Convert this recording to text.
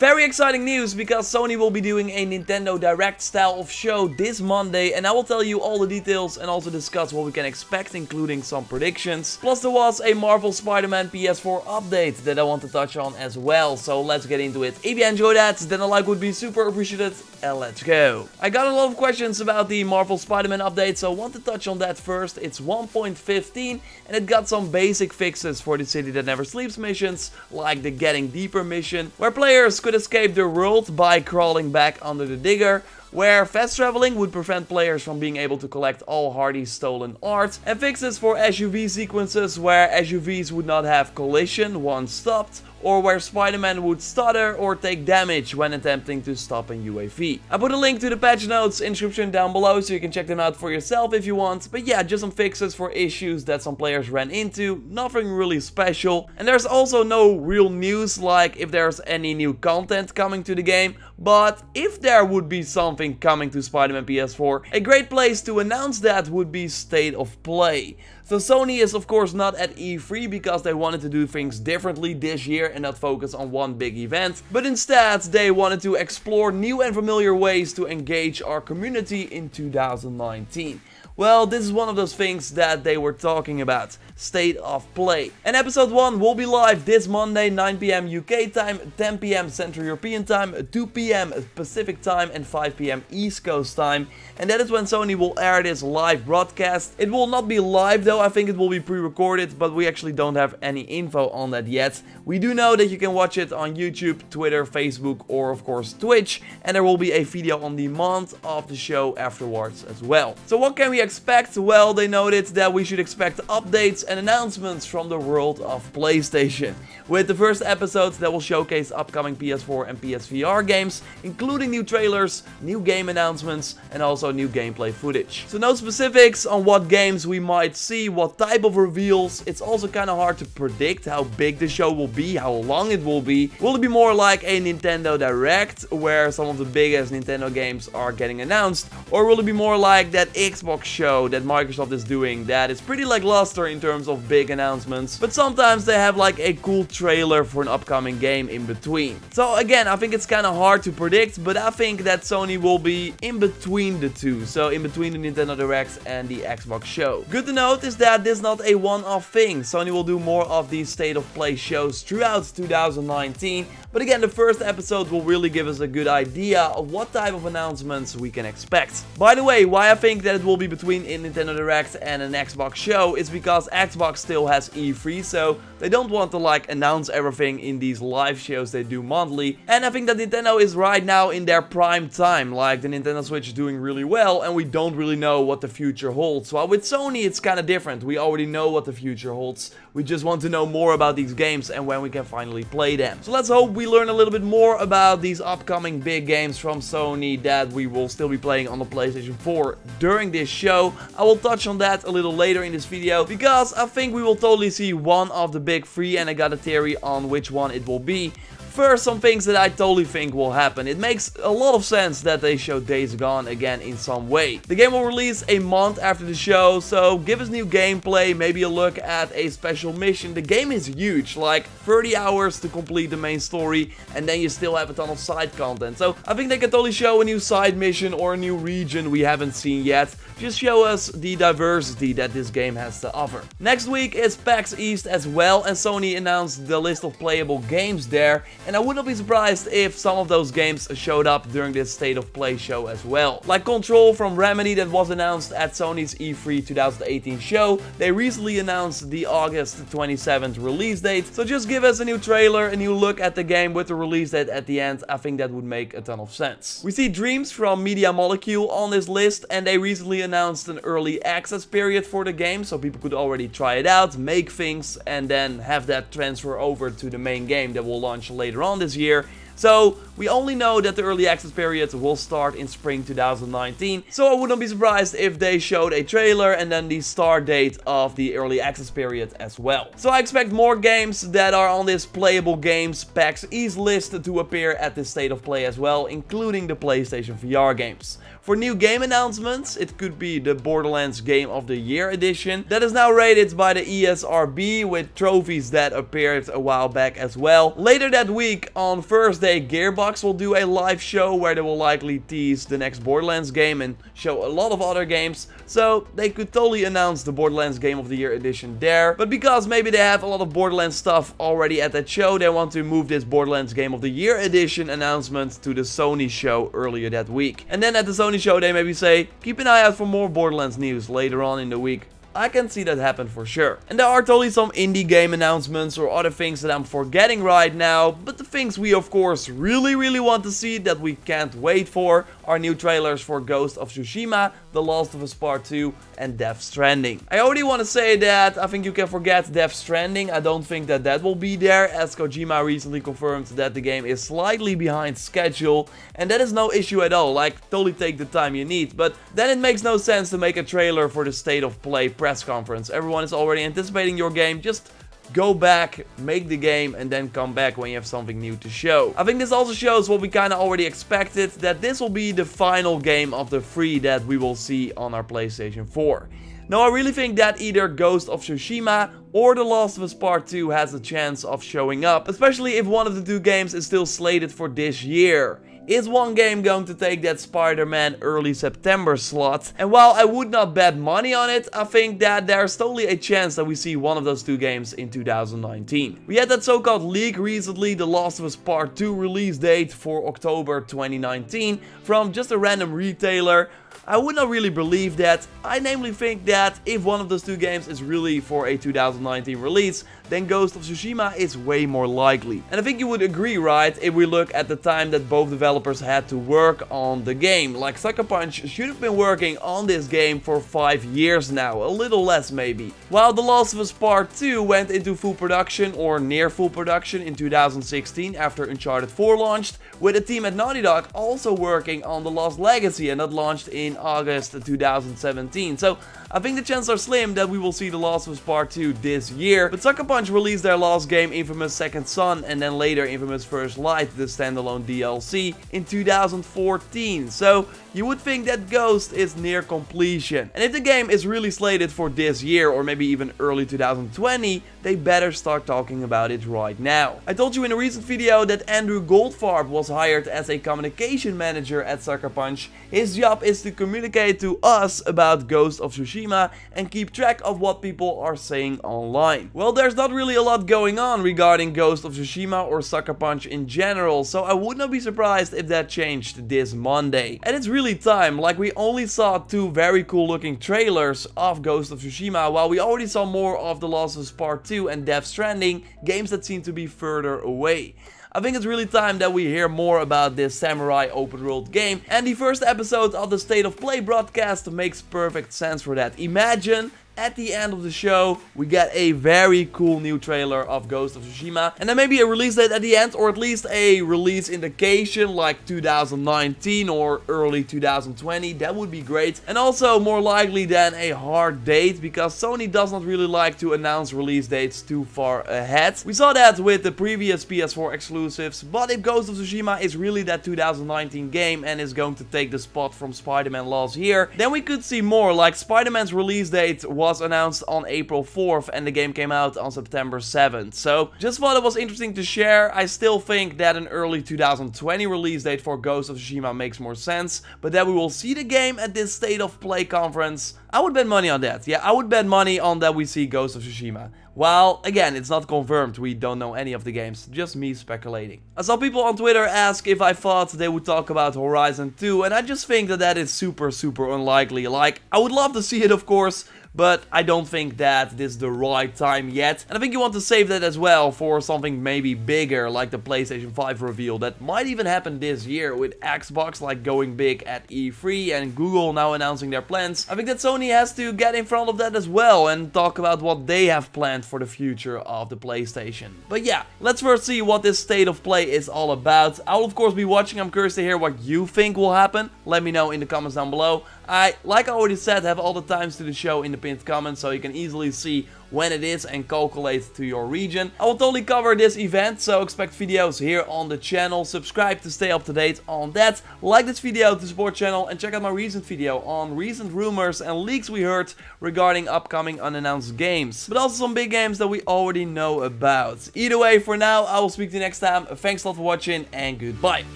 Very exciting news because Sony will be doing a Nintendo Direct style of show this Monday, and I will tell you all the details and also discuss what we can expect, including some predictions. Plus there was a Marvel Spider-Man PS4 update that I want to touch on as well, so let's get into it. If you enjoyed that, then a like would be super appreciated, and let's go. I got a lot of questions about the Marvel Spider-Man update, so I want to touch on that first. It's 1.15 and it got some basic fixes for the City That Never Sleeps missions, like the Getting Deeper mission, where players could escape their world by crawling back under the digger, where fast traveling would prevent players from being able to collect all Hardy's stolen art, and fixes for SUV sequences where SUVs would not have collision once stopped, or where Spider-Man would stutter or take damage when attempting to stop a UAV. I put a link to the patch notes in the description down below so you can check them out for yourself if you want, but yeah, just some fixes for issues that some players ran into, nothing really special. And there's also no real news, like if there's any new content coming to the game, but if there would be something coming to Spider-Man PS4, a great place to announce that would be State of Play. So Sony is of course not at E3 because they wanted to do things differently this year and not focus on one big event, but instead they wanted to explore new and familiar ways to engage our community in 2019. Well, this is one of those things that they were talking about, State of Play. And episode 1 will be live this Monday, 9 PM UK time, 10 PM Central European time, 2 PM Pacific time and 5 PM East Coast time. And that is when Sony will air this live broadcast. It will not be live though, I think it will be pre-recorded, but we actually don't have any info on that yet. We do know that you can watch it on YouTube, Twitter, Facebook, or of course Twitch. And there will be a video on demand of the show afterwards as well. So what can we expect? Well, they noted that we should expect updates and announcements from the world of PlayStation, with the first episodes that will showcase upcoming PS4 and PSVR games, including new trailers, new game announcements, and also new gameplay footage. So no specifics on what games we might see, what type of reveals. It's also kind of hard to predict how big the show will be, how long it will be. Will it be more like a Nintendo Direct, where some of the biggest Nintendo games are getting announced, or will it be more like that Xbox show that Microsoft is doing that is pretty lackluster in terms of big announcements, but sometimes they have like a cool trailer for an upcoming game in between. So again, I think it's kind of hard to predict, but I think that Sony will be in between the two, so in between the Nintendo Direct and the Xbox show. Good to note is that this is not a one-off thing. Sony will do more of these State of Play shows throughout 2019, but again, the first episode will really give us a good idea of what type of announcements we can expect. By the way, why I think that it will be between a Nintendo Direct and an Xbox show is because Xbox still has E3, so they don't want to like announce everything in these live shows they do monthly. And I think that Nintendo is right now in their prime time, like the Nintendo Switch is doing really well and we don't really know what the future holds. While with Sony it's kind of different, we already know what the future holds. We just want to know more about these games and when we can finally play them. So let's hope we learn a little bit more about these upcoming big games from Sony that we will still be playing on the PlayStation 4 during this show. I will touch on that a little later in this video because I think we will totally see one of the big three and I got a theory on which one it will be. First, some things that I totally think will happen. It makes a lot of sense that they show Days Gone again in some way. The game will release a month after the show, so give us new gameplay, maybe a look at a special mission. The game is huge, like 30 hours to complete the main story, and then you still have a ton of side content. So I think they can totally show a new side mission or a new region we haven't seen yet. Just show us the diversity that this game has to offer. Next week is PAX East as well, and Sony announced the list of playable games there. And I would not be surprised if some of those games showed up during this State of Play show as well. Like Control from Remedy that was announced at Sony's E3 2018 show. They recently announced the August 27th release date. So just give us a new trailer, a new look at the game with the release date at the end. I think that would make a ton of sense. We see Dreams from Media Molecule on this list, and they recently announced an early access period for the game, so people could already try it out, make things, and then have that transfer over to the main game that will launch later on this year. So We only know that the early access period will start in spring 2019, so I wouldn't be surprised if they showed a trailer and then the start date of the early access period as well. So I expect more games that are on this Playable Games PAX East list to appear at this State of Play as well, including the PlayStation VR games. For new game announcements, it could be the Borderlands Game of the Year edition that is now rated by the ESRB with trophies that appeared a while back as well. Later that week, on Thursday, Gearbox will do a live show where they will likely tease the next Borderlands game and show a lot of other games, so they could totally announce the Borderlands Game of the Year edition there. But because maybe they have a lot of Borderlands stuff already at that show, they want to move this Borderlands Game of the Year edition announcement to the Sony show earlier that week. And then at the Sony show they maybe say, keep an eye out for more Borderlands news later on in the week. I can see that happen for sure. And there are totally some indie game announcements or other things that I'm forgetting right now, but the things we of course really want to see that we can't wait for are new trailers for Ghost of Tsushima, The Last of Us Part 2 and Death Stranding. I already want to say that I think you can forget Death Stranding. I don't think that that will be there, as Kojima recently confirmed that the game is slightly behind schedule, and that is no issue at all. Like, totally take the time you need, but then it makes no sense to make a trailer for the State of Play press conference. Everyone is already anticipating your game. Just go back, make the game, and then come back when you have something new to show. I think this also shows what we kind of already expected, that this will be the final game of the 3 that we will see on our PlayStation 4. Now, I really think that either Ghost of Tsushima or The Last of Us Part 2 has a chance of showing up, especially if one of the two games is still slated for this year. Is one game going to take that Spiderman early September slot? And while I would not bet money on it, I think that there's totally a chance that we see one of those two games in 2019. We had that so-called leak recently, The Last of Us Part 2 release date for October 2019 from just a random retailer. I would not really believe that. I namely think that if one of those two games is really for a 2019 release, then Ghost of Tsushima is way more likely. And I think you would agree, right, if we look at the time that both developers had to work on the game. Like, Sucker Punch should have been working on this game for 5 years now, a little less maybe. While The Last of Us Part 2 went into full production or near full production in 2016 after Uncharted 4 launched, with a team at Naughty Dog also working on The Lost Legacy, and that launched in August 2017. So I think the chances are slim that we will see The Last of Us Part 2 this year. But Sucker Punch released their last game, Infamous Second Son, and then later Infamous First Light, the standalone DLC, in 2014. So you would think that Ghost is near completion. And if the game is really slated for this year or maybe even early 2020, they better start talking about it right now. I told you in a recent video that Andrew Goldfarb was hired as a communication manager at Sucker Punch. His job is to communicate to us about Ghost of Tsushima and keep track of what people are saying online. Well, there's not really a lot going on regarding Ghost of Tsushima or Sucker Punch in general, so I would not be surprised if that changed this Monday. And it's really time. Like, we only saw 2 very cool looking trailers of Ghost of Tsushima, while we already saw more of The Last of Us Part 2 and Death Stranding, games that seem to be further away. I think it's really time that we hear more about this samurai open world game, and the first episode of the State of Play broadcast makes perfect sense for that. Imagine at the end of the show, we get a very cool new trailer of Ghost of Tsushima, and then maybe a release date at the end, or at least a release indication like 2019 or early 2020. That would be great. And also more likely than a hard date, because Sony does not really like to announce release dates too far ahead. We saw that with the previous PS4 exclusives, but if Ghost of Tsushima is really that 2019 game and is going to take the spot from Spider-Man last year, then we could see more. Like, Spider-Man's release date was announced on April 4th and the game came out on September 7th. So just thought it was interesting to share. I still think that an early 2020 release date for Ghost of Tsushima makes more sense, but that we will see the game at this State of Play conference, I would bet money on that. Yeah, I would bet money on that we see Ghost of Tsushima. Well, again, it's not confirmed, we don't know any of the games, just me speculating. I saw people on Twitter ask if I thought they would talk about Horizon 2, and I just think that that is super unlikely. Like, I would love to see it, of course, but I don't think that this is the right time yet. And I think you want to save that as well for something maybe bigger, like the PlayStation 5 reveal. That might even happen this year with Xbox like going big at E3 and Google now announcing their plans. I think that Sony has to get in front of that as well and talk about what they have planned for the future of the PlayStation. But yeah, let's first see what this state of play is all about. I will of course be watching. I'm curious to hear what you think will happen. Let me know in the comments down below. Like I already said, have all the times to the show in the pinned comments so you can easily see when it is and calculate to your region. I will totally cover this event, so expect videos here on the channel. Subscribe to stay up to date on that. Like this video to support the channel and check out my recent video on recent rumors and leaks we heard regarding upcoming unannounced games. But also some big games that we already know about. Either way, for now, I will speak to you next time. Thanks a lot for watching and goodbye.